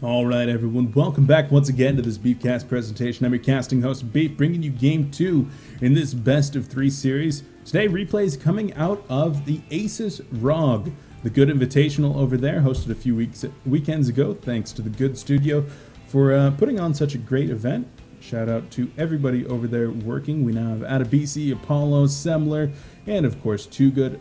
Alright everyone, welcome back once again to this Beefcast presentation. I'm your casting host Beef, bringing you Game 2 in this best of 3 series. Today, replays coming out of the ASUS ROG, the good Invitational over there, hosted a few weekends ago. Thanks to the good studio for putting on such a great event. Shout out to everybody over there working. We now have Adabisi, Apollo, Semler, and of course Too Good,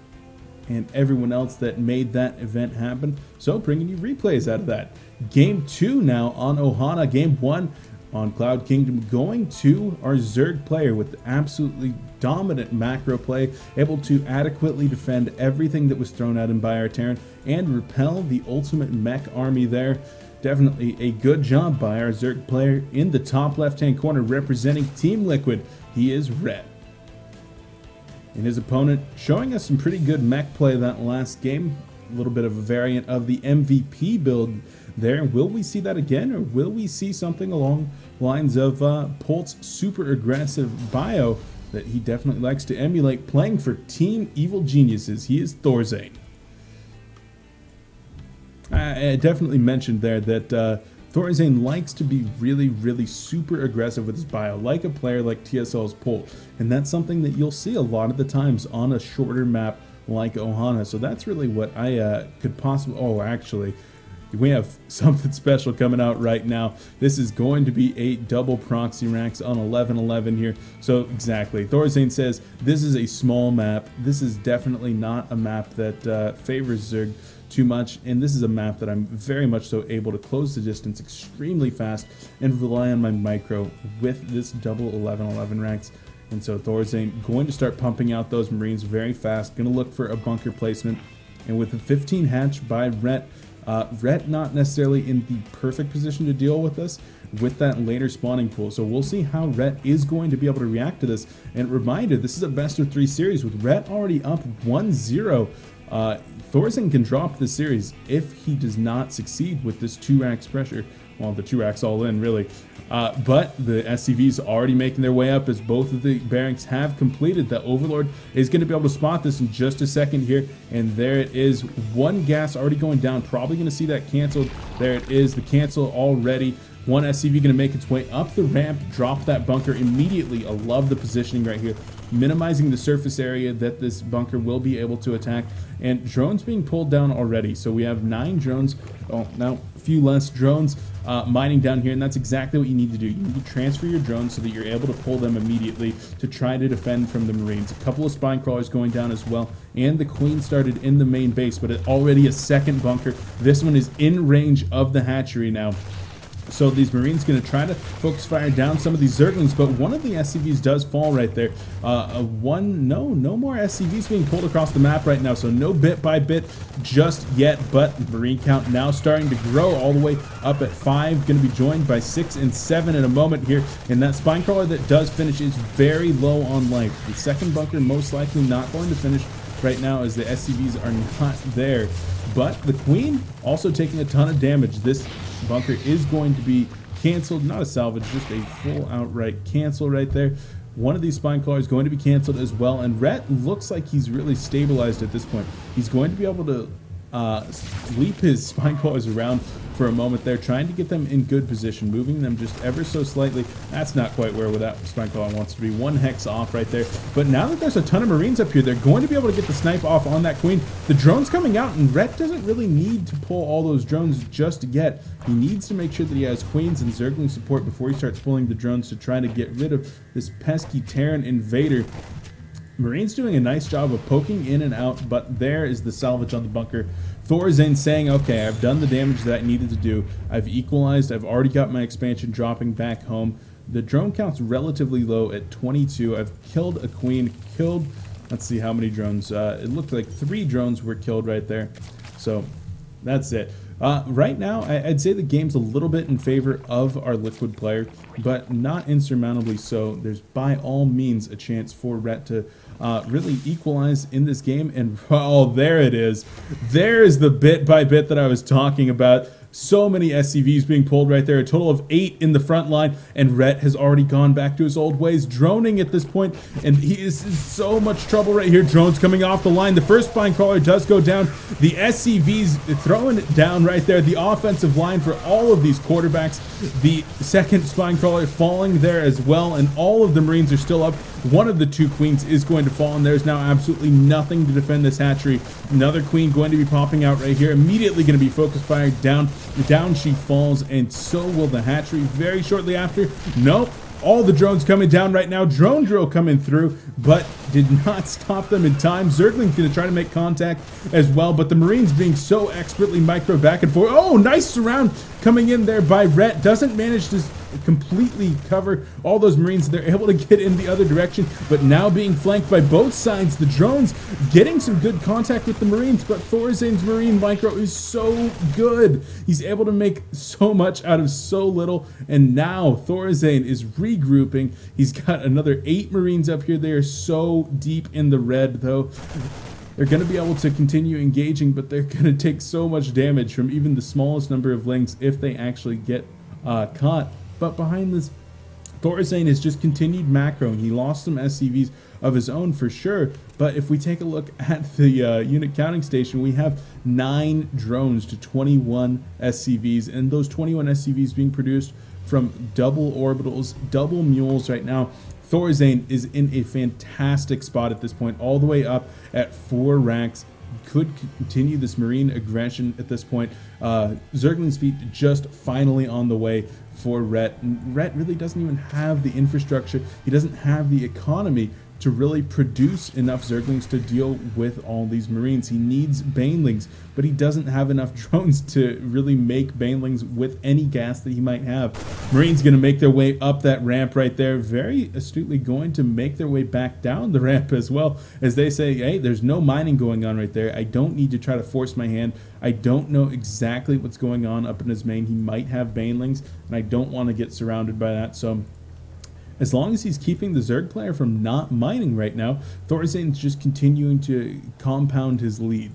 and everyone else that made that event happen. So bringing you replays out of that. Game 2 now on Ohana. Game 1 on Cloud Kingdom, going to our Zerg player with absolutely dominant macro play, able to adequately defend everything that was thrown at him by our Terran and repel the ultimate mech army there. Definitely a good job by our Zerg player. In the top left-hand corner, representing Team Liquid, he is Red. And his opponent showing us some pretty good mech play that last game. A little bit of a variant of the MVP build there. Will we see that again, or will we see something along the lines of Polt's super aggressive bio that he definitely likes to emulate, playing for Team Evil Geniuses? He is ThorZaiN. I definitely mentioned there that ThorZaiN likes to be really super aggressive with his bio, like a player like TSL's Polt, and that's something that you'll see a lot of the times on a shorter map like Ohana. So that's really what I could possibly... Oh, actually, we have something special coming out right now. This is going to be a double proxy racks on 11-11 here. So exactly, ThorZaiN says this is a small map. This is definitely not a map that favors Zerg too much, and this is a map that I'm very much so able to close the distance extremely fast and rely on my micro with this double 11-11 racks. And so ThorZaiN going to start pumping out those Marines very fast, going to look for a bunker placement, and with a 15 hatch by Rhett, Rhett not necessarily in the perfect position to deal with this with that later spawning pool. So we'll see how Rhett is going to be able to react to this. And reminder, this is a best of 3 series with Rhett already up 1-0. ThorZaiN can drop this series if he does not succeed with this 2 racks pressure. Well, the 2 racks all in, really. But the SCVs already making their way up as both of the barracks have completed. The Overlord is going to be able to spot this in just a second here. And there it is. 1 gas already going down. Probably going to see that canceled. There it is. The cancel already. 1 SCV going to make its way up the ramp, drop that bunker immediately. I love the positioning right here, minimizing the surface area that this bunker will be able to attack. And drones being pulled down already. So we have 9 drones. Oh, now a few less drones mining down here, and that's exactly what you need to do. You need to transfer your drones so that you're able to pull them immediately to try to defend from the Marines. A couple of spine crawlers going down as well, and the Queen started in the main base, but already a second bunker. This one is in range of the hatchery now. So these Marines going to try to focus fire down some of these Zerglings, but one of the SCVs does fall right there. No more SCVs being pulled across the map right now, so no bit by bit just yet, but Marine count now starting to grow all the way up at 5, going to be joined by 6 and 7 in a moment here, and that spine crawler that does finish is very low on life. The second bunker most likely not going to finish right now as the SCVs are not there, but the Queen also taking a ton of damage. This bunker is going to be canceled, not a salvage, just a full outright cancel right there. One of these spine crawlers is going to be canceled as well, and Rhett looks like he's really stabilized at this point. He's going to be able to leap his spine crawlers around for a moment there, trying to get them in good position, moving them just ever so slightly. That's not quite where that spine crawler wants to be. 1 hex off right there. But now that there's a ton of Marines up here, they're going to be able to get the snipe off on that Queen. The drone's coming out, and Rhett doesn't really need to pull all those drones just yet. He needs to make sure that he has Queens and Zergling support before he starts pulling the drones to try to get rid of this pesky Terran invader. Marines doing a nice job of poking in and out, but there is the salvage on the bunker. ThorZaiN saying, okay, I've done the damage that I needed to do. I've equalized. I've already got my expansion dropping back home. The drone count's relatively low at 22. I've killed a Queen, let's see how many drones. It looked like 3 drones were killed right there. So that's it. Right now, I'd say the game's a little bit in favor of our Liquid player, but not insurmountably so. There's by all means a chance for Rhett to really equalize in this game, and oh, there it is. There is the bit by bit that I was talking about. So many SCVs being pulled right there, a total of 8 in the front line, and Rhett has already gone back to his old ways, droning at this point, and he is in so much trouble right here. Drones coming off the line. The first spine crawler does go down. The SCVs throwing it down right there. The offensive line for all of these quarterbacks. The second spine crawler falling there as well, and all of the Marines are still up. One of the 2 queens is going to fall, and there's now absolutely nothing to defend this hatchery. Another queen going to be popping out right here, immediately going to be focus fired down. Down she falls, and so will the hatchery very shortly after. Nope. All the drones coming down right now. Drone drill coming through, but did not stop them in time. Zergling's going to try to make contact as well, but the Marines being so expertly micro back and forth. Oh, nice surround coming in there by Rhett. Doesn't manage to completely cover all those Marines. They're able to get in the other direction, but now being flanked by both sides. The drones getting some good contact with the Marines, but ThorZaiN's Marine micro is so good. He's able to make so much out of so little, and now ThorZaiN is regrouping. He's got another 8 Marines up here. They are so deep in the red, though. They're going to be able to continue engaging, but they're going to take so much damage from even the smallest number of lings if they actually get caught. But behind this, ThorZaiN has just continued macroing. He lost some SCVs of his own for sure, but if we take a look at the unit counting station, we have 9 drones to 21 SCVs, and those 21 SCVs being produced from double orbitals, double mules right now. ThorZaiN is in a fantastic spot at this point, all the way up at 4 ranks. Could continue this Marine aggression at this point. Zergling speed just finally on the way for Rhett. And Rhett really doesn't even have the infrastructure. He doesn't have the economy to really produce enough Zerglings to deal with all these Marines. He needs Banelings, but he doesn't have enough drones to really make Banelings with any gas that he might have. Marines going to make their way up that ramp right there, very astutely going to make their way back down the ramp as well, as they say, hey, there's no mining going on right there. I don't need to try to force my hand. I don't know exactly what's going on up in his main. He might have Banelings, and I don't want to get surrounded by that, so as long as he's keeping the Zerg player from not mining right now, ThorZaiN's just continuing to compound his lead.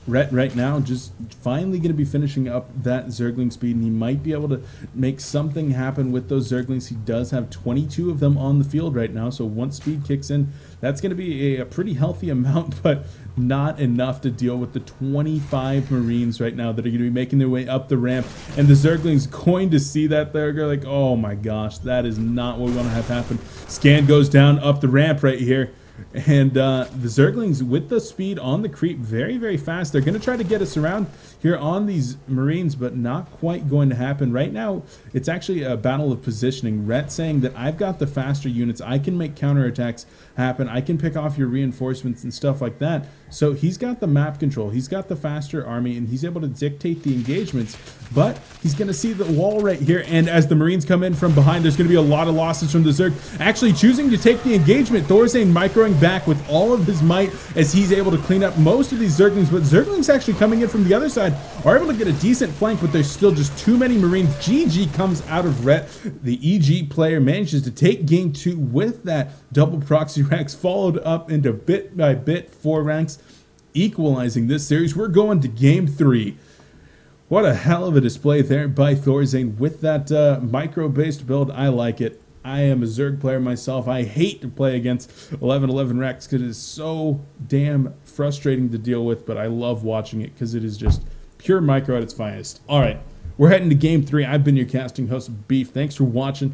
Rhett right now just finally going to be finishing up that Zergling speed, and he might be able to make something happen with those Zerglings. He does have 22 of them on the field right now, so once speed kicks in, that's going to be a pretty healthy amount, but not enough to deal with the 25 Marines right now that are going to be making their way up the ramp, and the Zergling's going to see that they're like, oh my gosh, that is not what we want to have happen. Scan goes down up the ramp right here. And the Zerglings with the speed on the creep very, very fast. They're going to try to get us around here on these Marines, but not quite going to happen. Right now, it's actually a battle of positioning. Rhett saying that I've got the faster units. I can make counterattacks happen. I can pick off your reinforcements and stuff like that. So he's got the map control. He's got the faster army, and he's able to dictate the engagements. But he's going to see the wall right here, and as the Marines come in from behind, there's going to be a lot of losses from the Zerg. Actually choosing to take the engagement. ThorZaiN microing back with all of his might as he's able to clean up most of these Zerglings, but Zerglings actually coming in from the other side are able to get a decent flank, but there's still just too many Marines. GG comes out of Rhett. The EG player manages to take game 2 with that double proxy ranks, followed up into bit by bit 4 ranks, equalizing this series. We're going to game 3. What a hell of a display there by ThorZaiN with that micro-based build. I like it. I am a Zerg player myself. I hate to play against 11-11 Rex because it is so damn frustrating to deal with, but I love watching it because it is just pure micro at its finest. All right, we're heading to game 3. I've been your casting host, Beef. Thanks for watching.